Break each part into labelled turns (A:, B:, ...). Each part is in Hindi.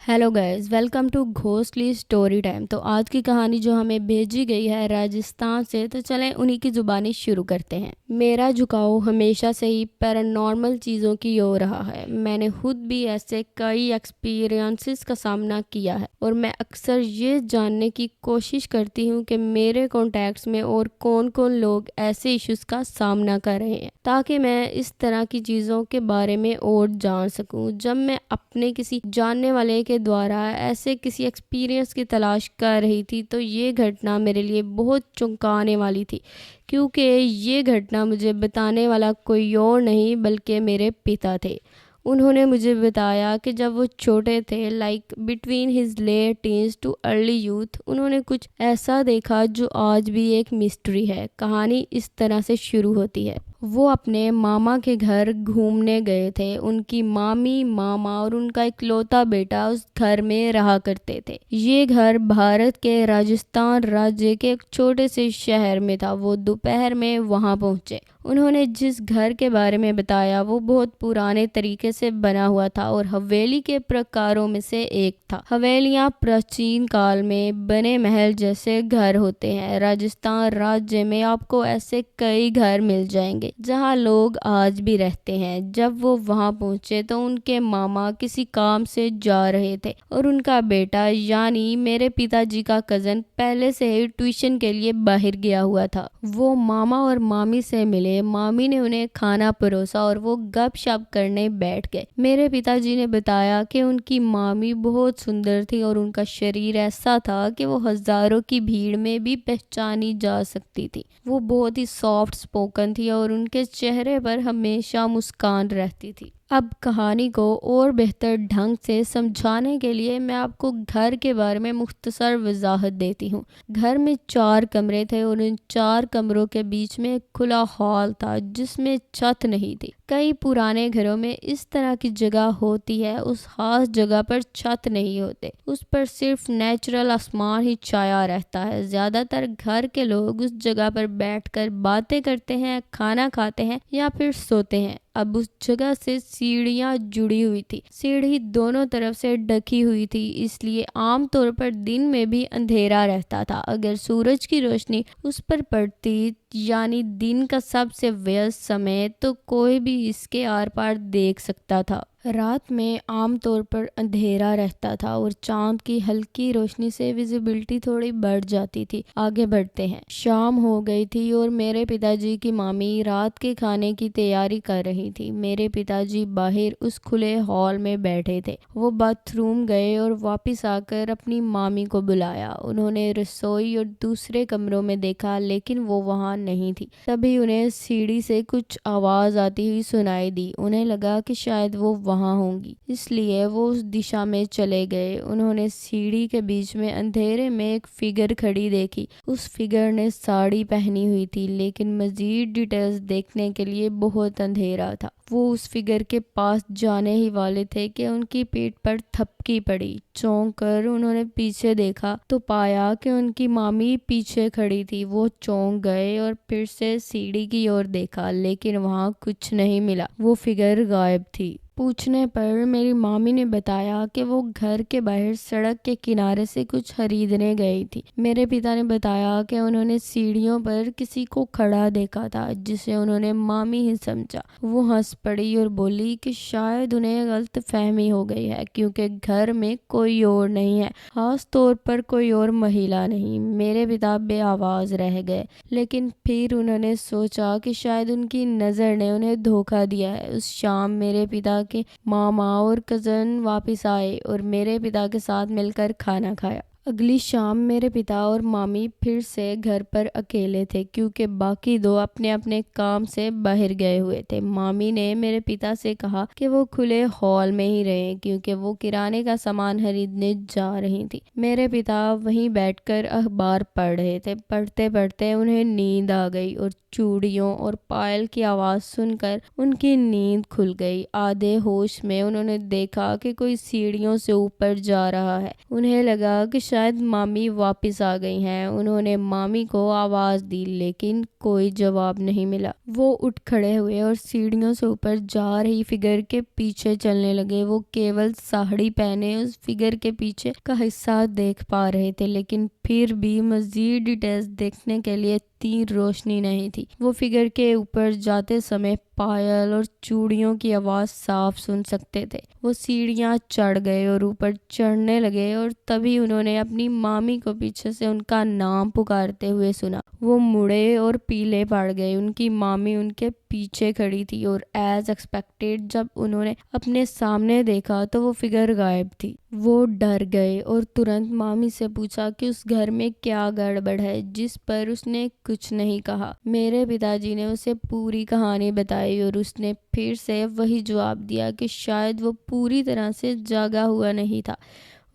A: Hello guys, welcome to ghostly story time. तो आज की कहानी जो हमें भेजी गई है राजस्थान से, तो चलें उन्हीं की जुबानी शुरू करते हैं। मेरा झुकाव हमेशा से ही पैरानॉर्मल चीज़ों की ओर रहा है। मैंने खुद भी ऐसे कई एक्सपीरियंसेस का सामना किया है और मैं अक्सर ये जानने की कोशिश करती हूँ कि मेरे कॉन्टैक्ट्स में और कौन कौन लोग ऐसे इश्यूज का सामना कर रहे हैं, ताकि मैं इस तरह की चीज़ों के बारे में और जान सकूँ। जब मैं अपने किसी जानने वाले के द्वारा ऐसे किसी एक्सपीरियंस की तलाश कर रही थी, तो ये घटना मेरे लिए बहुत चौंकाने वाली थी, क्योंकि ये घटना मुझे बताने वाला कोई और नहीं बल्कि मेरे पिता थे। उन्होंने मुझे बताया कि जब वो छोटे थे, like between his late teens to early youth, उन्होंने कुछ ऐसा देखा जो आज भी एक मिस्ट्री है। कहानी इस तरह से शुरू होती है। वो अपने मामा के घर घूमने गए थे। उनकी मामी, मामा और उनका इकलौता बेटा उस घर में रहा करते थे। ये घर भारत के राजस्थान राज्य के एक छोटे से शहर में था। वो दोपहर में वहां पहुंचे। उन्होंने जिस घर के बारे में बताया वो बहुत पुराने तरीके से बना हुआ था और हवेली के प्रकारों में से एक था। हवेलियां प्राचीन काल में बने महल जैसे घर होते हैं। राजस्थान राज्य में आपको ऐसे कई घर मिल जाएंगे जहां लोग आज भी रहते हैं। जब वो वहां पहुंचे तो उनके मामा किसी काम से जा रहे थे और उनका बेटा यानी मेरे पिताजी का कजन पहले से ही ट्यूशन के लिए बाहर गया हुआ था। वो मामा और मामी से मिले। मामी ने उन्हें खाना परोसा और वो गपशप करने बैठ गए। मेरे पिताजी ने बताया कि उनकी मामी बहुत सुंदर थी और उनका शरीर ऐसा था कि वो हजारों की भीड़ में भी पहचानी जा सकती थी। वो बहुत ही सॉफ्ट स्पोकन थी और उनके चेहरे पर हमेशा मुस्कान रहती थी। अब कहानी को और बेहतर ढंग से समझाने के लिए मैं आपको घर के बारे में मुख्तसर वजाहत देती हूँ। घर में 4 कमरे थे और इन 4 कमरों के बीच में एक खुला हॉल था जिसमें छत नहीं थी। कई पुराने घरों में इस तरह की जगह होती है। उस खास जगह पर छत नहीं होते, उस पर सिर्फ नेचुरल आसमान ही छाया रहता है। ज्यादातर घर के लोग उस जगह पर बैठकर बातें करते हैं, खाना खाते हैं या फिर सोते हैं। अब उस जगह से सीढ़ियां जुड़ी हुई थी। सीढ़ी दोनों तरफ से ढकी हुई थी, इसलिए आमतौर पर दिन में भी अंधेरा रहता था। अगर सूरज की रोशनी उस पर पड़ती, यानी दिन का सबसे व्यस्त समय, तो कोई भी इसके आर पार देख सकता था। रात में आमतौर पर अंधेरा रहता था और चांद की हल्की रोशनी से विजिबिलिटी थोड़ी बढ़ जाती थी। आगे बढ़ते हैं। शाम हो गई थी और मेरे पिताजी की मामी रात के खाने की तैयारी कर रही थी। मेरे पिताजी बाहर उस खुले हॉल में बैठे थे। वो बाथरूम गए और वापस आकर अपनी मामी को बुलाया। उन्होंने रसोई और दूसरे कमरों में देखा, लेकिन वो वहां नहीं थी। तभी उन्हें सीढ़ी से कुछ आवाज आती हुई सुनाई दी। उन्हें लगा कि शायद वो वहां होंगी, इसलिए वो उस दिशा में चले गए। उन्होंने सीढ़ी के बीच में अंधेरे में एक फिगर खड़ी देखी। उस फिगर ने साड़ी पहनी हुई थी, लेकिन मजीद डिटेल्स देखने के लिए बहुत अंधेरा था। वो उस फिगर के पास जाने ही वाले थे कि उनकी पीठ पर थपकी पड़ी। चौंक कर उन्होंने पीछे देखा तो पाया कि उनकी मामी पीछे खड़ी थी। वो चौंक गए और फिर से सीढ़ी की ओर देखा, लेकिन वहां कुछ नहीं मिला। वो फिगर गायब थी। पूछने पर मेरी मामी ने बताया कि वो घर के बाहर सड़क के किनारे से कुछ खरीदने गई थी। मेरे पिता ने बताया कि उन्होंने सीढ़ियों पर किसी को खड़ा देखा था, जिसे उन्होंने मामी ही समझा। वो हंस पड़ी और बोली कि शायद उन्हें गलत फहमी हो गई है, क्योंकि घर में कोई और नहीं है, खास तौर पर कोई और महिला नहीं। मेरे पिता बेआवाज रह गए, लेकिन फिर उन्होंने सोचा कि शायद उनकी नज़र ने उन्हें धोखा दिया है। उस शाम मेरे पिता के मामा और कजन वापस आए और मेरे पिता के साथ मिलकर खाना खाया। अगली शाम मेरे पिता और मामी फिर से घर पर अकेले थे, क्योंकि बाकी दो अपने अपने काम से बाहर गए हुए थे। मामी ने मेरे पिता से कहा कि वो खुले हॉल में ही रहें, क्योंकि वो किराने का सामान खरीदने जा रही थी। मेरे पिता वहीं बैठकर अखबार पढ़ रहे थे। पढ़ते पढ़ते उन्हें नींद आ गई और चूड़ियों और पायल की आवाज़ सुनकर उनकी नींद खुल गई। आधे होश में उन्होंने देखा कि कोई सीढ़ियों से ऊपर जा रहा है। उन्हें लगा कि शायद मामी वापस आ गई हैं। उन्होंने मामी को आवाज़ दी लेकिन कोई जवाब नहीं मिला। वो उठ खड़े हुए और सीढ़ियों से ऊपर जा रही फिगर के पीछे चलने लगे। वो केवल साड़ी पहने उस फिगर के पीछे का हिस्सा देख पा रहे थे, लेकिन फिर भी मजीद डिटेल्स देखने के लिए इतनी रोशनी नहीं थी। वो फिगर के ऊपर जाते समय पायल और चूड़ियों की आवाज़ साफ सुन सकते थे। वो सीढ़ियाँ चढ़ गए और ऊपर चढ़ने लगे और तभी उन्होंने अपनी मामी को पीछे से उनका नाम पुकारते हुए सुना। वो मुड़े और पीले पड़ गए। उनकी मामी उनके पीछे खड़ी थी और एज एक्सपेक्टेड जब उन्होंने अपने सामने देखा तो वो फिगर गायब थी। वो डर गए और तुरंत मामी से पूछा कि उस घर में क्या गड़बड़ है, जिस पर उसने कुछ नहीं कहा। मेरे पिताजी ने उसे पूरी कहानी बताई और उसने फिर से वही जवाब दिया कि शायद वो पूरी तरह से जागा हुआ नहीं था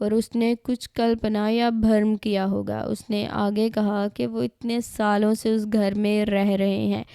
A: और उसने कुछ कल्पना या भ्रम किया होगा। उसने आगे कहा कि वो इतने सालों से उस घर में रह रहे हैं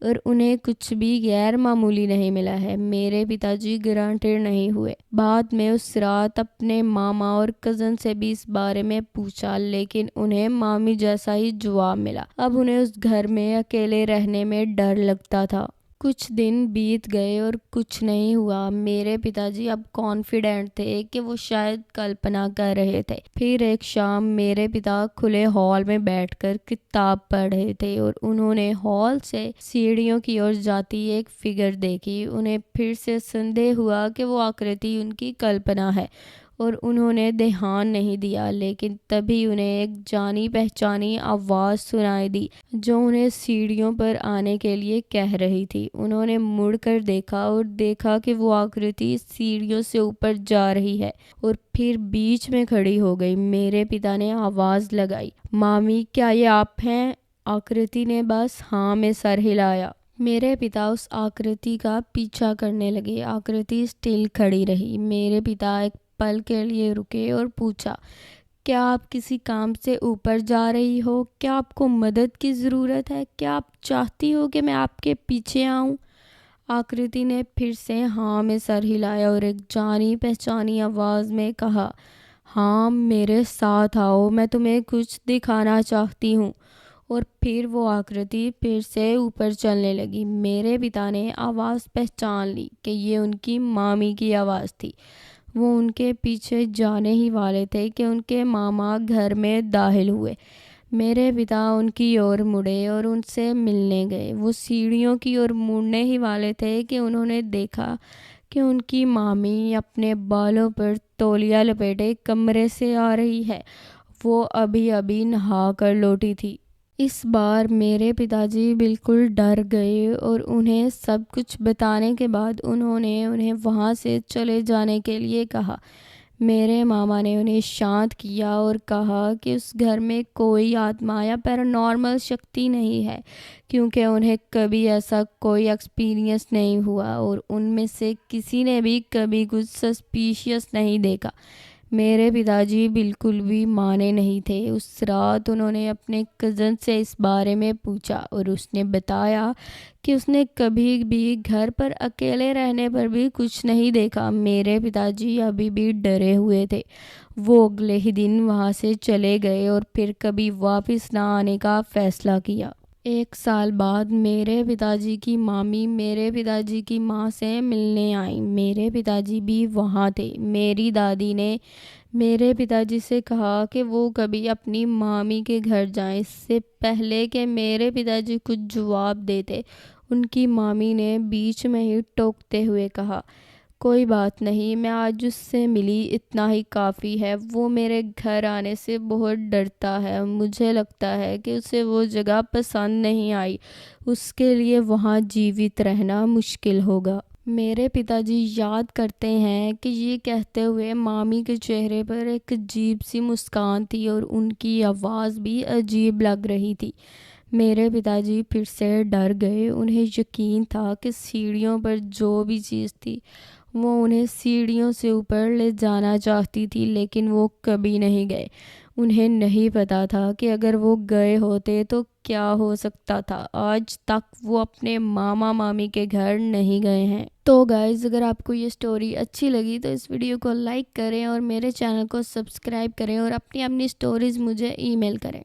A: और उन्हें कुछ भी गैर मामूली नहीं मिला है। मेरे पिताजी ग्रांटेड नहीं हुए। बाद में उस रात अपने मामा और कज़न से भी इस बारे में पूछा, लेकिन उन्हें मामी जैसा ही जवाब मिला। अब उन्हें उस घर में अकेले रहने में डर लगता था। कुछ दिन बीत गए और कुछ नहीं हुआ। मेरे पिताजी अब कॉन्फिडेंट थे कि वो शायद कल्पना कर रहे थे। फिर एक शाम मेरे पिता खुले हॉल में बैठकर किताब पढ़ रहे थे और उन्होंने हॉल से सीढ़ियों की ओर जाती एक फिगर देखी। उन्हें फिर से संदेह हुआ कि वो आकृति उनकी कल्पना है और उन्होंने ध्यान नहीं दिया, लेकिन तभी उन्हें एक जानी पहचानी आवाज़ सुनाई दी जो उन्हें सीढ़ियों पर आने के लिए कह रही थी। उन्होंने मुड़कर देखा और देखा कि वो आकृति सीढ़ियों से ऊपर जा रही है और फिर बीच में खड़ी हो गई। मेरे पिता ने आवाज़ लगाई, मामी क्या ये आप हैं? आकृति ने बस हाँ में सर हिलाया। मेरे पिता उस आकृति का पीछा करने लगे। आकृति स्टिल खड़ी रही। मेरे पिता एक पल के लिए रुके और पूछा, क्या आप किसी काम से ऊपर जा रही हो? क्या आपको मदद की ज़रूरत है? क्या आप चाहती हो कि मैं आपके पीछे आऊं? आकृति ने फिर से हाँ में सर हिलाया और एक जानी पहचानी आवाज़ में कहा, हाँ मेरे साथ आओ, मैं तुम्हें कुछ दिखाना चाहती हूँ। और फिर वो आकृति फिर से ऊपर चलने लगी। मेरे पिता ने आवाज़ पहचान ली कि ये उनकी मामी की आवाज़ थी। वो उनके पीछे जाने ही वाले थे कि उनके मामा घर में दाखिल हुए। मेरे पिता उनकी ओर मुड़े और उनसे मिलने गए। वो सीढ़ियों की ओर मुड़ने ही वाले थे कि उन्होंने देखा कि उनकी मामी अपने बालों पर तौलिया लपेटे कमरे से आ रही है। वो अभी अभी नहा कर लौटी थी। इस बार मेरे पिताजी बिल्कुल डर गए और उन्हें सब कुछ बताने के बाद उन्होंने उन्हें वहाँ से चले जाने के लिए कहा। मेरे मामा ने उन्हें शांत किया और कहा कि उस घर में कोई आत्मा या पैरानॉर्मल शक्ति नहीं है, क्योंकि उन्हें कभी ऐसा कोई एक्सपीरियंस नहीं हुआ और उनमें से किसी ने भी कभी कुछ सस्पिशियस नहीं देखा। मेरे पिताजी बिल्कुल भी माने नहीं थे। उस रात उन्होंने अपने कज़न से इस बारे में पूछा और उसने बताया कि उसने कभी भी घर पर अकेले रहने पर भी कुछ नहीं देखा। मेरे पिताजी अभी भी डरे हुए थे। वो अगले ही दिन वहाँ से चले गए और फिर कभी वापस ना आने का फैसला किया। एक साल बाद मेरे पिताजी की मामी मेरे पिताजी की माँ से मिलने आई। मेरे पिताजी भी वहाँ थे। मेरी दादी ने मेरे पिताजी से कहा कि वो कभी अपनी मामी के घर जाएं। इससे पहले कि मेरे पिताजी कुछ जवाब देते, उनकी मामी ने बीच में ही टोकते हुए कहा, कोई बात नहीं, मैं आज उससे मिली, इतना ही काफ़ी है। वो मेरे घर आने से बहुत डरता है। मुझे लगता है कि उसे वो जगह पसंद नहीं आई। उसके लिए वहाँ जीवित रहना मुश्किल होगा। मेरे पिताजी याद करते हैं कि ये कहते हुए मामी के चेहरे पर एक अजीब सी मुस्कान थी और उनकी आवाज़ भी अजीब लग रही थी। मेरे पिताजी फिर से डर गए। उन्हें यकीन था कि सीढ़ियों पर जो भी चीज़ थी वो उन्हें सीढ़ियों से ऊपर ले जाना चाहती थी, लेकिन वो कभी नहीं गए। उन्हें नहीं पता था कि अगर वो गए होते तो क्या हो सकता था। आज तक वो अपने मामा मामी के घर नहीं गए हैं। तो गाइज, अगर आपको ये स्टोरी अच्छी लगी तो इस वीडियो को लाइक करें और मेरे चैनल को सब्सक्राइब करें और अपनी अपनी स्टोरीज मुझे ईमेल करें।